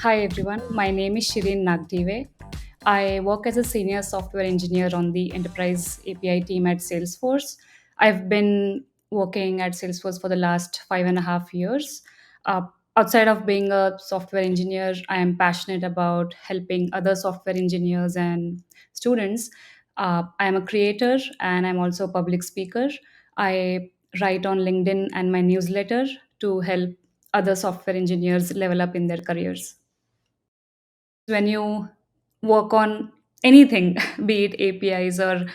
Hi everyone, my name is Shireen Nagdive. I work as a senior software engineer on the enterprise API team at Salesforce. I've been working at Salesforce for the last 5.5 years. Uh, Outside of being a software engineer, I am passionate about helping other software engineers and students. I am a creator and I'm also a public speaker. I write on LinkedIn and my newsletter to help other software engineers level up in their careers. When you work on anything, be it APIs or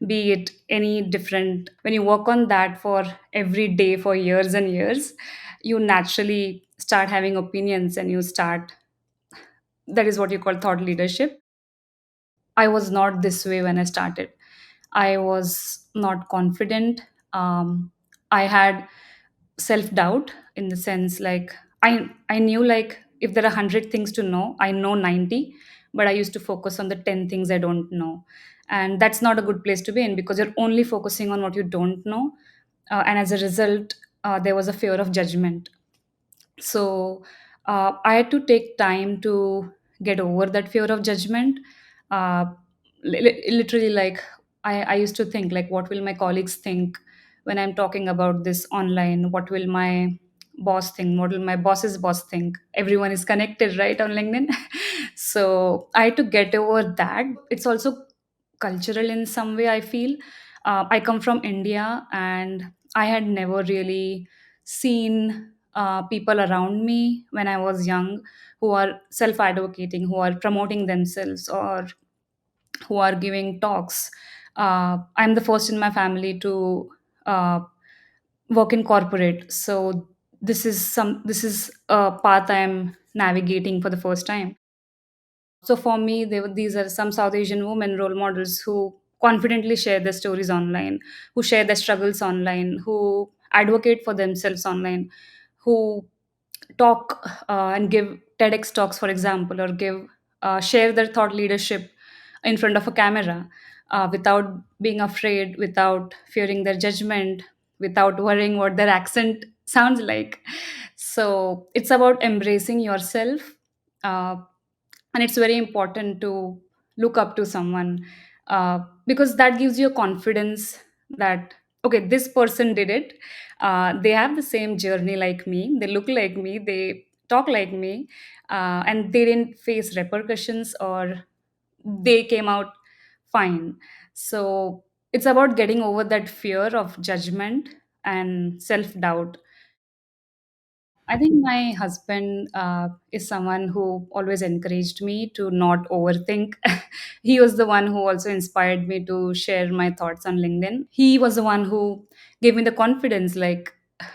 be it any different, when you work on that for every day for years and years, you naturally start having opinions and you start, that is what you call thought leadership. I was not this way when I started. I was not confident. I had self doubt in the sense like I knew like if there are 100 things to know, I know 90, but I used to focus on the 10 things I don't know. And that's not a good place to be in because you're only focusing on what you don't know. And as a result, there was a fear of judgment. So I had to take time to get over that fear of judgment. uh, Literally, like I used to think like what will my colleagues think when I'm talking about this online, what will my boss think, what will my boss's boss think. Everyone is connected, right, on LinkedIn. So I had to get over that. It's also cultural in some way, I feel. I come from India and I had never really seen people around me when I was young who are self advocating, who are promoting themselves, or who are giving talks. I'm the first in my family to uh, work in corporate. So this is a path I'm navigating for the first time. So for me, these are some South Asian women role models who confidently share their stories online, who share their struggles online, who advocate for themselves online, who talk and give TEDx talks, for example, or give share their thought leadership in front of a camera without being afraid, without fearing their judgment, without worrying what their accent sounds like. So it's about embracing yourself. Uh, and it's very important to look up to someone because that gives you a confidence that okay, this person did it. They have the same journey like me, they look like me, they talk like me, and they didn't face repercussions, or they came out fine. So it's about getting over that fear of judgment and self doubt. I think my husband is someone who always encouraged me to not overthink. He was the one who also inspired me to share my thoughts on LinkedIn. He was the one who gave me the confidence like,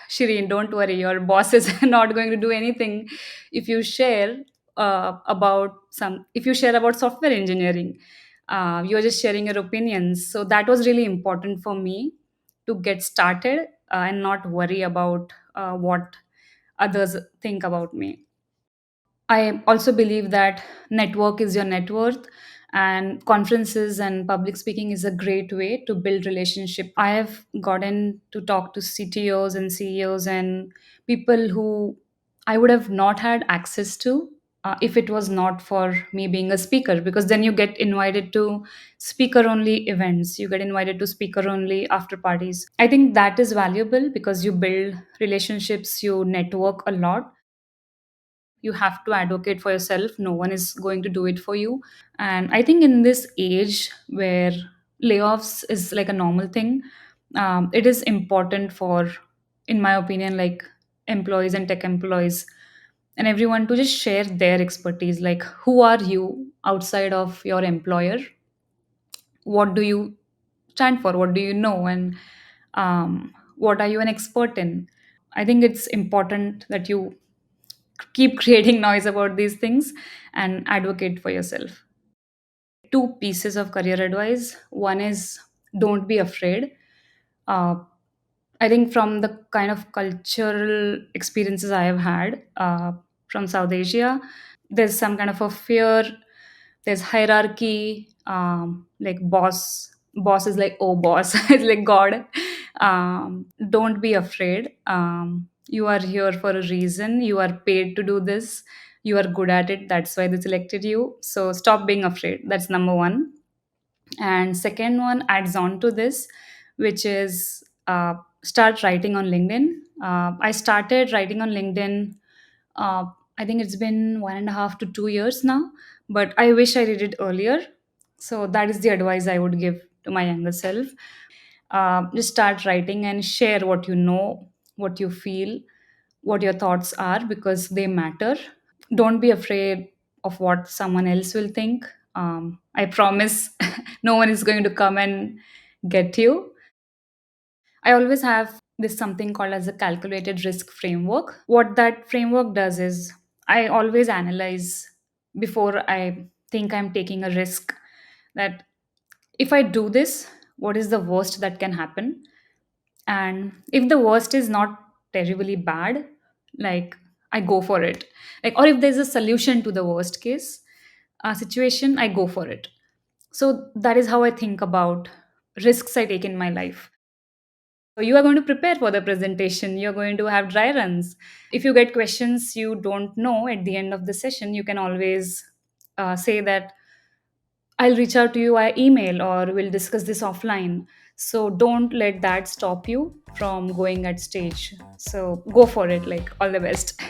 Shireen, don't worry, your boss is not going to do anything if you share if you share about software engineering. You're just sharing your opinions. So that was really important for me to get started and not worry about what others think about me. I also believe that network is your net worth, and conferences and public speaking is a great way to build relationship. I have gotten to talk to CTOs and CEOs and people who I would have not had access to if it was not for me being a speaker, because then you get invited to speaker only events, you get invited to speaker only after parties. I think that is valuable because you build relationships, you network a lot. You have to advocate for yourself, no one is going to do it for you. And I think in this age where layoffs is like a normal thing, it is important for, in my opinion, like employees and tech employees and everyone to just share their expertise, like who are you outside of your employer, what do you stand for, what do you know, and what are you an expert in. I think it's important that you keep creating noise about these things and advocate for yourself. Two pieces of career advice. One is don't be afraid. uh, I think from the kind of cultural experiences I have had from South Asia, there's some kind of a fear, there's hierarchy, like boss is like, oh boss, it's like god. Don't be afraid. You are here for a reason. You are paid to do this. You are good at it. That's why they selected you. So stop being afraid. That's number one. And second one adds on to this, which is start writing on LinkedIn. I started writing on LinkedIn. uh, I think it's been 1.5 to 2 years now, but I wish I did it earlier. So that is the advice I would give to my younger self. Just start writing and share what you know, what you feel, what your thoughts are, because they matter. Don't be afraid of what someone else will think. I promise no one is going to come and get you. I always have this something called as a calculated risk framework. What that framework does is I always analyze before I think I'm taking a risk, that if I do this, what is the worst that can happen? And if the worst is not terribly bad, like, I go for it. Like, or if there's a solution to the worst case situation, I go for it. So that is how I think about risks I take in my life. So you are going to prepare for the presentation, you're going to have dry runs. If you get questions you don't know at the end of the session, you can always say that I'll reach out to you via email or we'll discuss this offline. So don't let that stop you from going at stage. So go for it, like, all the best.